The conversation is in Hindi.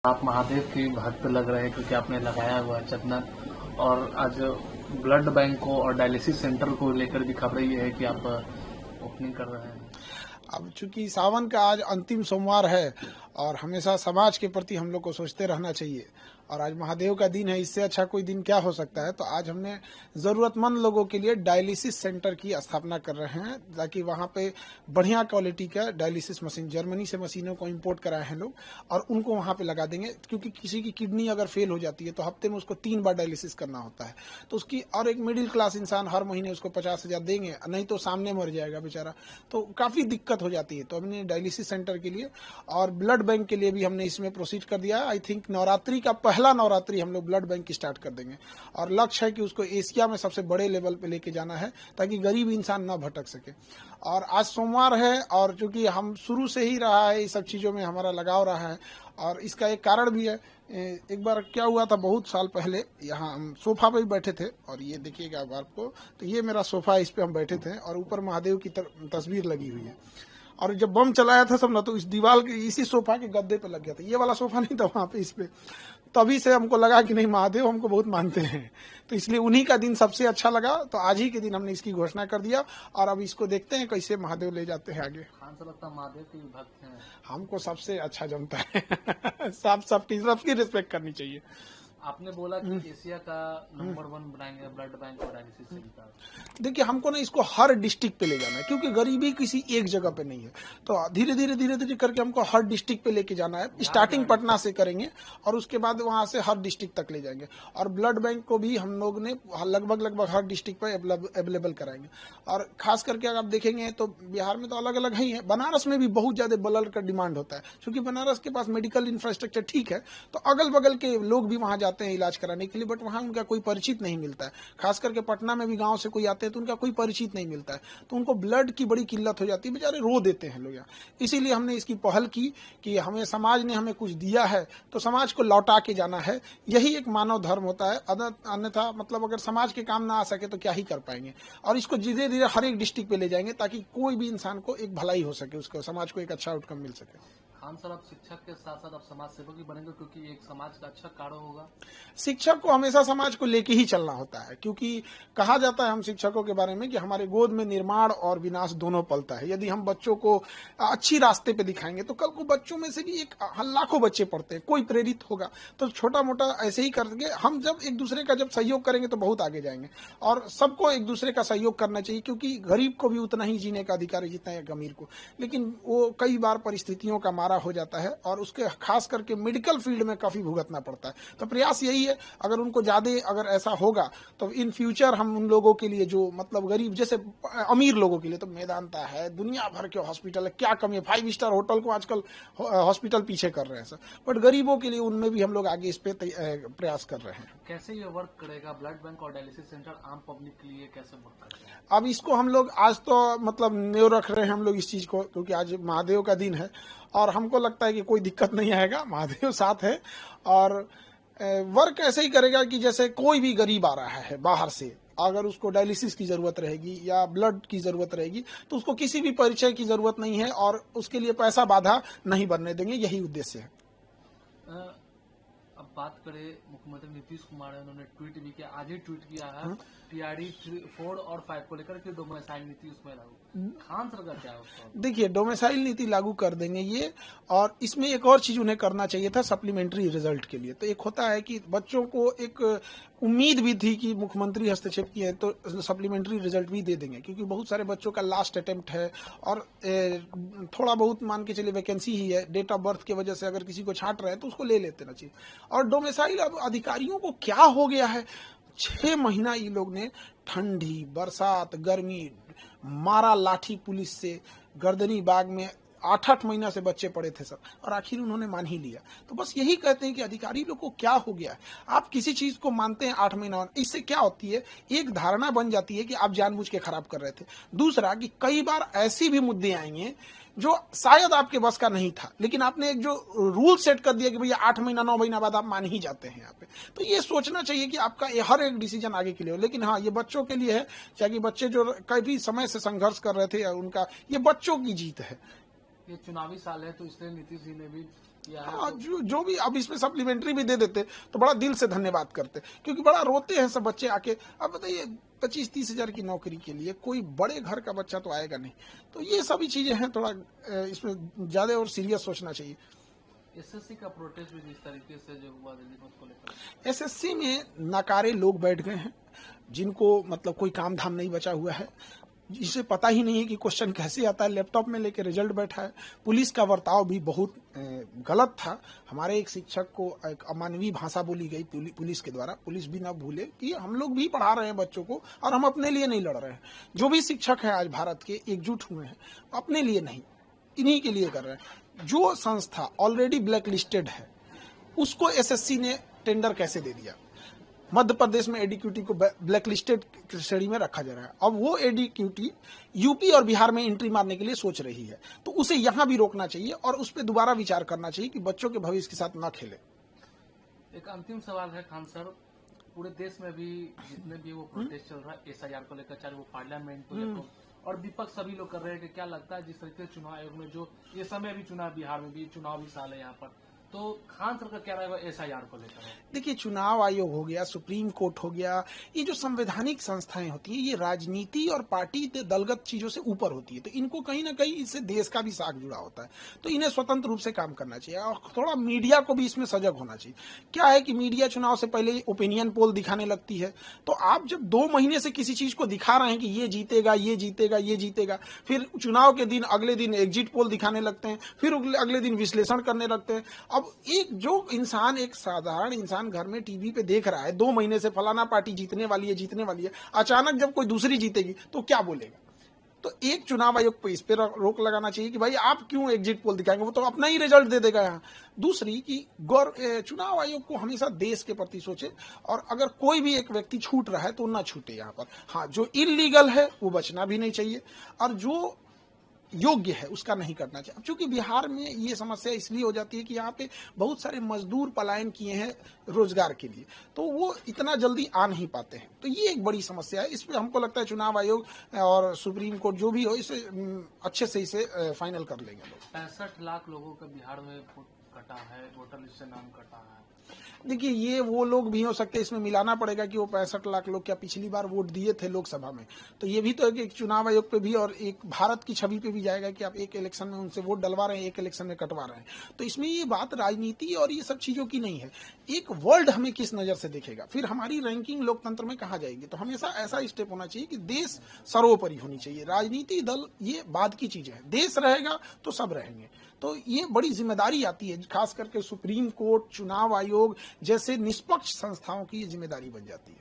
आप महादेव के भक्त लग रहे हैं क्योंकि आपने लगाया हुआ है चंदन। और आज ब्लड बैंक को और डायलिसिस सेंटर को लेकर भी खबर ये है कि आप ओपनिंग कर रहे हैं। अब चूंकि सावन का आज अंतिम सोमवार है और हमेशा समाज के प्रति हम लोग को सोचते रहना चाहिए, और आज महादेव का दिन है, इससे अच्छा कोई दिन क्या हो सकता है। तो आज हमने ज़रूरतमंद लोगों के लिए डायलिसिस सेंटर की स्थापना कर रहे हैं, ताकि वहाँ पे बढ़िया क्वालिटी का डायलिसिस मशीन, जर्मनी से मशीनों को इंपोर्ट कराए हैं लोग, और उनको वहाँ पे लगा देंगे। क्योंकि किसी की किडनी अगर फेल हो जाती है तो हफ्ते में उसको 3 बार डायलिसिस करना होता है, तो उसकी, और एक मिडिल क्लास इंसान हर महीने उसको 50,000 देंगे, नहीं तो सामने मर जाएगा बेचारा, तो काफ़ी दिक्कत हो जाती है। तो हमने डायलिसिस सेंटर के लिए और ब्लड बैंक के लिए भी हमने इसमें प्रोसीड कर दिया। आई थिंक नवरात्रि का पहला नवरात्रि हम लोग ब्लड बैंक की स्टार्ट कर देंगे, और लक्ष्य है कि उसको एशिया में सबसे बड़े लेवल पे लेके जाना है, ताकि गरीब इंसान ना भटक सके। और आज सोमवार है, और चूंकि हम शुरू से ही रहा है, इस सब चीज़ों में हमारा लगाव रहा है, और इसका एक कारण भी है। एक बार क्या हुआ था, बहुत साल पहले यहाँ हम सोफा पे ही बैठे थे, और ये देखिएगा अब आपको, तो ये मेरा सोफा है, इस पे हम बैठे थे, और ऊपर महादेव की तस्वीर लगी हुई है। और जब बम चलाया था सब ना, तो इस दीवार के इसी सोफा के गद्दे पे लग गया था, ये वाला सोफा नहीं था वहां पे, इस पे। तभी से हमको लगा कि नहीं, महादेव हमको बहुत मानते हैं, तो इसलिए उन्हीं का दिन सबसे अच्छा लगा। तो आज ही के दिन हमने इसकी घोषणा कर दिया, और अब इसको देखते हैं कैसे महादेव ले जाते हैं आगे। खान साहब लगता महादेव के भक्त हैं। हमको सबसे अच्छा जमता है सबकी रिस्पेक्ट करनी चाहिए। आपने बोला कि एशिया का नंबर 1 बनाएंगे ब्लड बैंक और डायलिसिस सेंटर। देखिए, हमको ना इसको हर डिस्ट्रिक्ट पे ले जाना है, क्योंकि गरीबी किसी एक जगह पे नहीं है। तो धीरे धीरे करके हमको हर डिस्ट्रिक्ट पे लेके जाना है। स्टार्टिंग पटना से करेंगे, और उसके बाद वहां से हर डिस्ट्रिक्ट तक ले जाएंगे। और ब्लड बैंक को भी हम लोग ने लगभग हर डिस्ट्रिक्ट पे अवेलेबल कराएंगे। और खास करके अगर आप देखेंगे तो बिहार में तो अलग अलग ही है, बनारस में भी बहुत ज्यादा ब्लड का डिमांड होता है, क्योंकि बनारस के पास मेडिकल इंफ्रास्ट्रक्चर ठीक है, तो अगल बगल के लोग भी वहां जाते हैं इलाज कराने के लिए, बट वहां उनका कोई परिचित नहीं मिलता है। खास करके पटना में भी गांव से कोई आते हैं तो उनका कोई परिचित नहीं मिलता है, तो उनको ब्लड की बड़ी किल्लत हो जाती है, बेचारे रो देते हैं लोग यहाँ। इसीलिए हमने इसकी पहल की कि हमें समाज ने हमें कुछ दिया है, तो समाज को लौटा के जाना है। यही एक मानव धर्म होता है। अन्यथा मतलब अगर समाज के काम ना आ सके तो क्या ही कर पाएंगे। और इसको धीरे धीरे हर एक डिस्ट्रिक्ट पे ले जाएंगे, ताकि कोई भी इंसान को एक भलाई हो सके, उसको समाज को एक अच्छा आउटकम मिल सके। खान सर, आप शिक्षक के साथ साथ आप समाज सेवक भी बनेंगे, क्योंकि एक समाज का अच्छा कार्य होगा। शिक्षक को हमेशा समाज को लेके ही चलना होता है, क्योंकि कहा जाता है हम शिक्षकों के बारे में कि हमारे गोद में निर्माण और विनाश दोनों पलता है। यदि हम बच्चों को अच्छी रास्ते पे दिखाएंगे तो कल को बच्चों में से भी एक लाखों बच्चे पढ़ते हैं, कोई प्रेरित होगा। तो छोटा मोटा ऐसे ही करके हम जब एक दूसरे का जब सहयोग करेंगे तो बहुत आगे जाएंगे। और सबको एक दूसरे का सहयोग करना चाहिए, क्योंकि गरीब को भी उतना ही जीने का अधिकार है जितना एक अमीर को, लेकिन वो कई बार परिस्थितियों का मारा हो जाता है, और उसके खास करके मेडिकल फील्ड में काफी भुगतना पड़ता है। तो प्रयास यही है, अगर उनको ज्यादा अगर ऐसा होगा तो इन फ्यूचर हम उन लोगों के लिए, जो मतलब गरीब, जैसे अमीर लोगों के लिए तो मेदांता है, दुनिया भर के हॉस्पिटल है, क्या कमी है, 5 स्टार होटल को आजकल हॉस्पिटल पीछे कर रहे हैं सर, बट गरीबों के लिए उनमें भी हम लोग आगे इस पे प्रयास कर रहे हैं। कैसे ये वर्क करेगा ब्लड बैंक और डायलिसिस सेंटर आम पब्लिक के लिए, कैसे वर्क करेगा? अब इसको हम लोग आज तो मतलब न्यू रख रहे हैं हम लोग इस चीज को, क्योंकि आज महादेव का दिन है, और हमको लगता है कि कोई दिक्कत नहीं आएगा, महादेव साथ है। और वर्क ऐसे ही करेगा कि जैसे कोई भी गरीब आ रहा है बाहर से, अगर उसको डायलिसिस की जरूरत रहेगी या ब्लड की जरूरत रहेगी, तो उसको किसी भी परिचय की जरूरत नहीं है, और उसके लिए पैसा बाधा नहीं बनने देंगे, यही उद्देश्य है। अब बात करें, मुख्यमंत्री नीतीश कुमार है, उन्होंने ट्वीट भी किया, आज ही ट्वीट किया है, टीआरडी 4 और 5 को लेकर के डोमिसाइल नीति उसमें लागू। खान सर का क्या है? देखिए, डोमिसाइल नीति लागू कर देंगे ये, और इसमें एक और चीज उन्हें करना चाहिए था सप्लीमेंट्री रिजल्ट के लिए। तो एक होता है कि बच्चों को एक उम्मीद भी थी कि मुख्यमंत्री हस्तक्षेप किए तो सप्लीमेंट्री रिजल्ट भी दे देंगे, क्योंकि बहुत सारे बच्चों का लास्ट अटेम्प्ट है, और थोड़ा बहुत मान के चलिए वैकेंसी ही है, डेट ऑफ बर्थ की वजह से अगर किसी को छांट रहे हैं तो उसको ले लेते ना चाहिए। और डोमिसाइल, अब अधिकारियों को क्या हो गया है, 6 महीना ये लोग ने ठंडी, बरसात, गर्मी, मारा लाठी पुलिस से, गर्दनी बाग में 8-8 महीना से बच्चे पड़े थे सर, और आखिर उन्होंने मान ही लिया। तो बस यही कहते हैं कि अधिकारी लोग को क्या हो गया है। आप किसी चीज को मानते हैं 8 महीना, इससे क्या होती है, एक धारणा बन जाती है कि आप जानबूझ के खराब कर रहे थे। दूसरा कि कई बार ऐसी भी मुद्दे आएंगे जो शायद आपके बस का नहीं था, लेकिन आपने एक जो रूल सेट कर दिया कि भैया 8 महीना 9 महीना बाद आप मान ही जाते हैं यहाँ पे। तो ये सोचना चाहिए कि आपका हर एक डिसीजन आगे के लिए हो। लेकिन हाँ, ये बच्चों के लिए है, चाहे बच्चे जो कई समय से संघर्ष कर रहे थे, उनका ये बच्चों की जीत है। ये चुनावी साल है, तो इसलिए नीतीश जी ने भी या हाँ, जो भी अब इसमें सप्लीमेंट्री भी दे देते तो बड़ा दिल से धन्यवाद करते, क्योंकि बड़ा रोते हैं सब बच्चे आके। अब बताइए 25-30 हजार की नौकरी के लिए कोई बड़े घर का बच्चा तो आएगा नहीं। तो ये सभी चीजें हैं, थोड़ा इसमें ज्यादा और सीरियस सोचना चाहिए। एसएससी का प्रोटेस्ट भी जिस तरीके से जो हुआ दिल्ली में, उसको लेकर एसएससी में नकारे लोग बैठ गए हैं, जिनको मतलब कोई काम धाम नहीं बचा हुआ है, जिसे पता ही नहीं है कि क्वेश्चन कैसे आता है, लैपटॉप में लेके रिजल्ट बैठा है। पुलिस का बर्ताव भी बहुत गलत था। हमारे एक शिक्षक को एक अमानवीय भाषा बोली गई पुलिस के द्वारा। पुलिस भी ना भूले कि हम लोग भी पढ़ा रहे हैं बच्चों को, और हम अपने लिए नहीं लड़ रहे हैं। जो भी शिक्षक हैं आज भारत के एकजुट हुए हैं, अपने लिए नहीं, इन्हीं के लिए कर रहे हैं। जो संस्था ऑलरेडी ब्लैक लिस्टेड है, उसको एसएससी ने टेंडर कैसे दे दिया? मध्य प्रदेश में एडीक्यूटी को ब्लैक लिस्टेड श्रेणी में रखा जा रहा है। अब वो एडीक्यूटी यूपी और बिहार में एंट्री मारने के लिए सोच रही है, तो उसे यहां भी रोकना चाहिए और उस पर दोबारा विचार करना चाहिए कि बच्चों के भविष्य के साथ न खेले। एक अंतिम सवाल है खान सर, पूरे देश में भी जितने भी वो प्रोटेस्ट चल रहा है एसआईआर को लेकर, चाहे वो पार्लियामेंट को लेकर और विपक्ष सभी लोग कर रहे हैं, कि क्या लगता है जिस तरीके से चुनाव आयोग में जो ये समय भी चुनाव, बिहार में भी चुनाव भी साल है यहाँ पर, तो खान सर का क्या रहेगा एसआईआर को लेकर? देखिए, चुनाव आयोग हो गया, सुप्रीम कोर्ट हो गया, ये जो संवैधानिक संस्थाएं होती हैं, ये राजनीति और पार्टी दलगत चीजों से ऊपर होती है। तो इनको कहीं ना कहीं इससे देश का भी साख जुड़ा होता है, तो इन्हें स्वतंत्र रूप से काम करना चाहिए। और थोड़ा मीडिया को भी इसमें सजग होना चाहिए। क्या है कि मीडिया चुनाव से पहले ओपिनियन पोल दिखाने लगती है, तो आप जब 2 महीने से किसी चीज को दिखा रहे हैं कि ये जीतेगा, ये जीतेगा, ये जीतेगा, फिर चुनाव के दिन अगले दिन एग्जिट पोल दिखाने लगते हैं, फिर अगले दिन विश्लेषण करने लगते हैं। अब एक जो इंसान, एक साधारण इंसान घर में टीवी पे देख रहा है 2 महीने से फलाना पार्टी जीतने वाली है, जीतने वाली है, अचानक जब कोई दूसरी जीतेगी तो क्या बोलेगा? तो एक चुनाव आयोग पे इस पे रोक लगाना चाहिए कि भाई आप क्यों एग्जिट पोल दिखाएंगे, वो तो अपना ही रिजल्ट दे देगा यहाँ। दूसरी कि चुनाव आयोग को हमेशा देश के प्रति सोचे, और अगर कोई भी एक व्यक्ति छूट रहा है तो ना छूटे यहाँ पर। हाँ, जो इलीगल है वो बचना भी नहीं चाहिए, और जो योग्य है उसका नहीं करना चाहिए। अब चूंकि बिहार में ये समस्या इसलिए हो जाती है कि यहाँ पे बहुत सारे मजदूर पलायन किए हैं रोजगार के लिए, तो वो इतना जल्दी आ नहीं पाते हैं, तो ये एक बड़ी समस्या है। इस पर हमको लगता है चुनाव आयोग और सुप्रीम कोर्ट जो भी हो, इसे अच्छे से इसे फाइनल कर लेंगे लोग। 65 लाख लोगों का बिहार में कटा है, वोटर लिस्ट से नाम कटा है। देखिए, ये वो लोग भी हो सकते हैं, इसमें मिलाना पड़ेगा कि वो 65 लाख लोग क्या पिछली बार वोट दिए थे लोकसभा में, तो ये भी तो एक चुनाव आयोग पे भी और एक भारत की छवि पे भी जाएगा कि आप एक इलेक्शन में उनसे वोट डलवा रहे हैं, एक इलेक्शन में कटवा रहे हैं। तो इसमें ये बात राजनीति और ये सब चीजों की नहीं है, एक वर्ल्ड हमें किस नजर से देखेगा, फिर हमारी रैंकिंग लोकतंत्र में कहाँ जाएगी। तो हमेशा ऐसा स्टेप होना चाहिए कि देश सर्वोपरि होनी चाहिए, राजनीति दल ये बाद की चीजें हैं, देश रहेगा तो सब रहेंगे। तो ये बड़ी जिम्मेदारी आती है, खास करके सुप्रीम कोर्ट, चुनाव आयोग जैसे निष्पक्ष संस्थाओं की ये जिम्मेदारी बन जाती है।